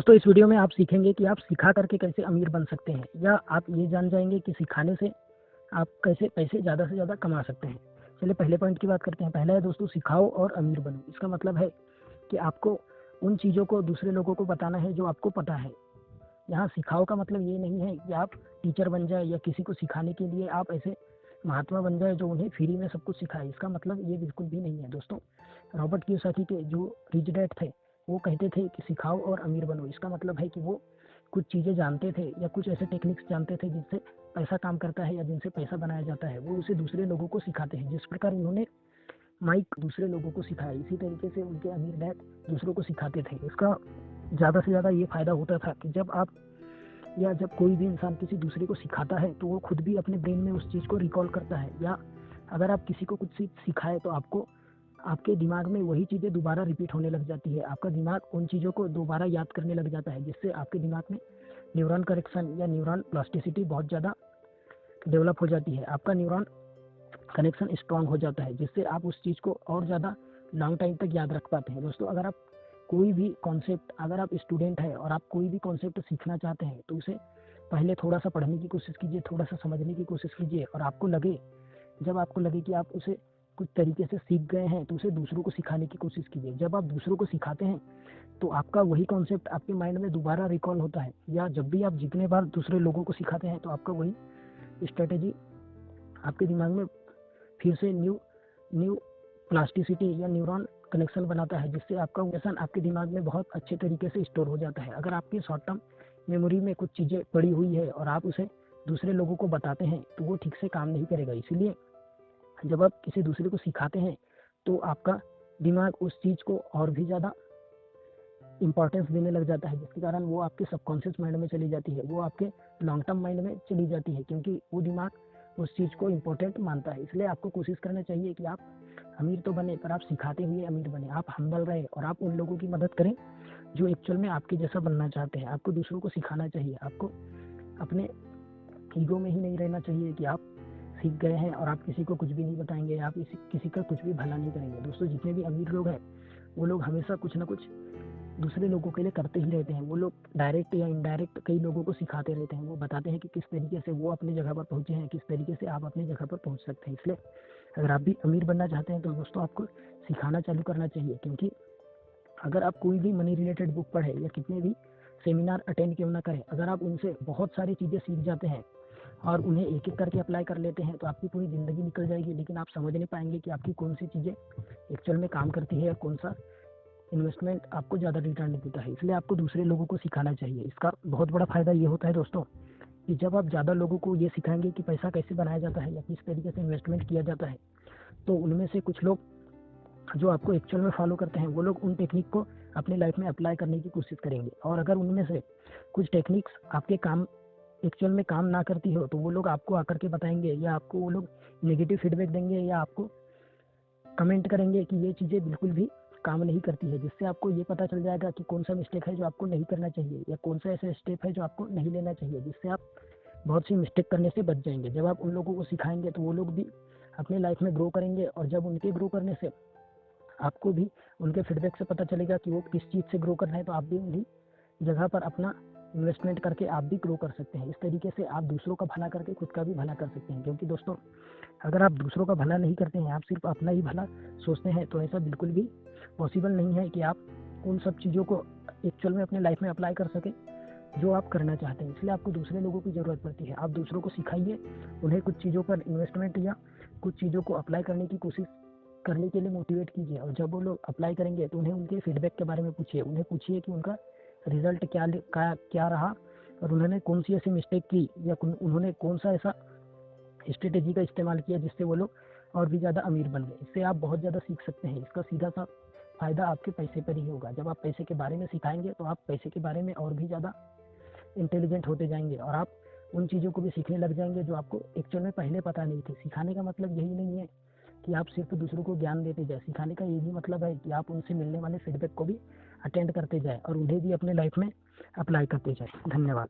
दोस्तों इस वीडियो में आप सीखेंगे कि आप सिखा करके कैसे अमीर बन सकते हैं, या आप ये जान जाएंगे कि सिखाने से आप कैसे पैसे ज़्यादा से ज़्यादा कमा सकते हैं। चलिए पहले पॉइंट की बात करते हैं। पहला है दोस्तों, सिखाओ और अमीर बनो। इसका मतलब है कि आपको उन चीज़ों को दूसरे लोगों को बताना है जो आपको पता है। यहाँ सिखाओ का मतलब ये नहीं है कि आप टीचर बन जाए या किसी को सिखाने के लिए आप ऐसे महात्मा बन जाए जो उन्हें फ्री में सब कुछ सिखाए। इसका मतलब ये बिल्कुल भी नहीं है दोस्तों। रॉबर्ट कियोसाकी के जो रिच डैड थे वो कहते थे कि सिखाओ और अमीर बनो। इसका मतलब है कि वो कुछ चीज़ें जानते थे या कुछ ऐसे टेक्निक्स जानते थे जिनसे पैसा काम करता है या जिनसे पैसा बनाया जाता है, वो उसे दूसरे लोगों को सिखाते हैं। जिस प्रकार उन्होंने माइक दूसरे लोगों को सिखाया, इसी तरीके से उनके अमीर डैड दूसरों को सिखाते थे। इसका ज़्यादा से ज़्यादा ये फ़ायदा होता था कि जब कोई भी इंसान किसी दूसरे को सिखाता है तो वो खुद भी अपने ब्रेन में उस चीज़ को रिकॉल करता है, या अगर आप किसी को कुछ सिखाए तो आपको आपके दिमाग में वही चीज़ें दोबारा रिपीट होने लग जाती है। आपका दिमाग उन चीज़ों को दोबारा याद करने लग जाता है, जिससे आपके दिमाग में न्यूरॉन करेक्शन या न्यूरॉन प्लास्टिसिटी बहुत ज़्यादा डेवलप हो जाती है। आपका न्यूरॉन कनेक्शन स्ट्रांग हो जाता है, जिससे आप उस चीज़ को और ज़्यादा लॉन्ग टाइम तक याद रख पाते हैं। दोस्तों अगर आप कोई भी कॉन्सेप्ट, अगर आप स्टूडेंट हैं और आप कोई भी कॉन्सेप्ट सीखना चाहते हैं तो उसे पहले थोड़ा सा पढ़ने की कोशिश कीजिए, थोड़ा सा समझने की कोशिश कीजिए, और जब आपको लगे कि आप उसे कुछ तरीके से सीख गए हैं तो उसे दूसरों को सिखाने की कोशिश कीजिए। जब आप दूसरों को सिखाते हैं तो आपका वही कॉन्सेप्ट आपके माइंड में दोबारा रिकॉल होता है, या जब भी आप जितने बार दूसरे लोगों को सिखाते हैं तो आपका वही स्ट्रेटेजी आपके दिमाग में फिर से न्यू प्लास्टिसिटी या न्यूरॉन कनेक्शन बनाता है, जिससे आपका लेसन आपके दिमाग में बहुत अच्छे तरीके से स्टोर हो जाता है। अगर आपकी शॉर्ट टर्म मेमोरी में कुछ चीज़ें पड़ी हुई है और आप उसे दूसरे लोगों को बताते हैं तो वो ठीक से काम नहीं करेगा। इसीलिए जब आप किसी दूसरे को सिखाते हैं तो आपका दिमाग उस चीज़ को और भी ज़्यादा इंपॉर्टेंस देने लग जाता है, जिसके कारण वो आपके सबकॉन्शियस माइंड में चली जाती है, वो आपके लॉन्ग टर्म माइंड में चली जाती है, क्योंकि वो दिमाग उस चीज़ को इम्पोर्टेंट मानता है। इसलिए आपको कोशिश करना चाहिए कि आप अमीर तो बने पर आप सिखाते हुए अमीर बने। आप हम्बल रहे और आप उन लोगों की मदद करें जो एक्चुअल में आपके जैसा बनना चाहते हैं। आपको दूसरों को सिखाना चाहिए। आपको अपने ईगो में ही नहीं रहना चाहिए कि आप सीख गए हैं और आप किसी को कुछ भी नहीं बताएंगे, आप किसी का कुछ भी भला नहीं करेंगे। दोस्तों जितने भी अमीर लोग हैं वो लोग हमेशा कुछ ना कुछ दूसरे लोगों के लिए करते ही रहते हैं। वो लोग डायरेक्ट या इनडायरेक्ट कई लोगों को सिखाते रहते हैं। वो बताते हैं कि किस तरीके से वो अपनी जगह पर पहुंचे हैं, किस तरीके से आप अपनी जगह पर पहुंच सकते हैं। इसलिए अगर आप भी अमीर बनना चाहते हैं तो दोस्तों आपको सिखाना चालू करना चाहिए, क्योंकि अगर आप कोई भी मनी रिलेटेड बुक पढ़े या कितने भी सेमिनार अटेंड क्यों ना करें, अगर आप उनसे बहुत सारी चीज़ें सीख जाते हैं और उन्हें एक एक करके अप्लाई कर लेते हैं तो आपकी पूरी ज़िंदगी निकल जाएगी, लेकिन आप समझ नहीं पाएंगे कि आपकी कौन सी चीज़ें एक्चुअल में काम करती है या कौन सा इन्वेस्टमेंट आपको ज़्यादा रिटर्न देता है। इसलिए आपको दूसरे लोगों को सिखाना चाहिए। इसका बहुत बड़ा फ़ायदा ये होता है दोस्तों कि जब आप ज़्यादा लोगों को ये सिखाएंगे कि पैसा कैसे बनाया जाता है या किस तरीके से इन्वेस्टमेंट किया जाता है, तो उनमें से कुछ लोग जो आपको एक्चुअल में फॉलो करते हैं वो लोग उन टेक्निक को अपनी लाइफ में अप्लाई करने की कोशिश करेंगे। और अगर उनमें से कुछ टेक्निक्स आपके काम एक्चुअल में काम ना करती हो तो वो लोग आपको आकर के बताएंगे, या आपको वो लोग नेगेटिव फीडबैक देंगे, या आपको कमेंट करेंगे कि ये चीज़ें बिल्कुल भी काम नहीं करती है, जिससे आपको ये पता चल जाएगा कि कौन सा मिस्टेक है जो आपको नहीं करना चाहिए, या कौन सा ऐसा स्टेप है जो आपको नहीं लेना चाहिए, जिससे आप बहुत सी मिस्टेक करने से बच जाएंगे। जब आप उन लोगों को सिखाएंगे तो वो लोग भी अपनी लाइफ में ग्रो करेंगे, और जब उनके ग्रो करने से आपको भी उनके फीडबैक से पता चलेगा कि वो किस चीज़ से ग्रो कर रहे हैं, तो आप भी उन्हीं जगह पर अपना इन्वेस्टमेंट करके आप भी ग्रो कर सकते हैं। इस तरीके से आप दूसरों का भला करके खुद का भी भला कर सकते हैं, क्योंकि दोस्तों अगर आप दूसरों का भला नहीं करते हैं, आप सिर्फ अपना ही भला सोचते हैं, तो ऐसा बिल्कुल भी पॉसिबल नहीं है कि आप उन सब चीज़ों को एक्चुअल में अपने लाइफ में अप्लाई कर सकें जो आप करना चाहते हैं। इसलिए आपको दूसरे लोगों की ज़रूरत पड़ती है। आप दूसरों को सिखाइए, उन्हें कुछ चीज़ों पर इन्वेस्टमेंट या कुछ चीज़ों को अप्लाई करने की कोशिश करने के लिए मोटिवेट कीजिए, और जब वो लोग अप्लाई करेंगे तो उन्हें उनके फीडबैक के बारे में पूछिए। उन्हें पूछिए कि उनका रिजल्ट क्या रहा, और उन्होंने कौन सी ऐसी मिस्टेक की, या उन्होंने कौन सा ऐसा स्ट्रेटेजी का इस्तेमाल किया जिससे वो लोग और भी ज़्यादा अमीर बन गए। इससे आप बहुत ज़्यादा सीख सकते हैं। इसका सीधा सा फ़ायदा आपके पैसे पर ही होगा। जब आप पैसे के बारे में सिखाएंगे तो आप पैसे के बारे में और भी ज़्यादा इंटेलिजेंट होते जाएंगे, और आप उन चीज़ों को भी सीखने लग जाएंगे जो आपको एक्चुअल में पहले पता नहीं थी। सिखाने का मतलब यही नहीं है कि आप सिर्फ दूसरों को ज्ञान देते जाए। सिखाने का ये भी मतलब है कि आप उनसे मिलने वाले फीडबैक को भी अटेंड करते जाए और उन्हें भी अपने लाइफ में अप्लाई करते जाए। धन्यवाद।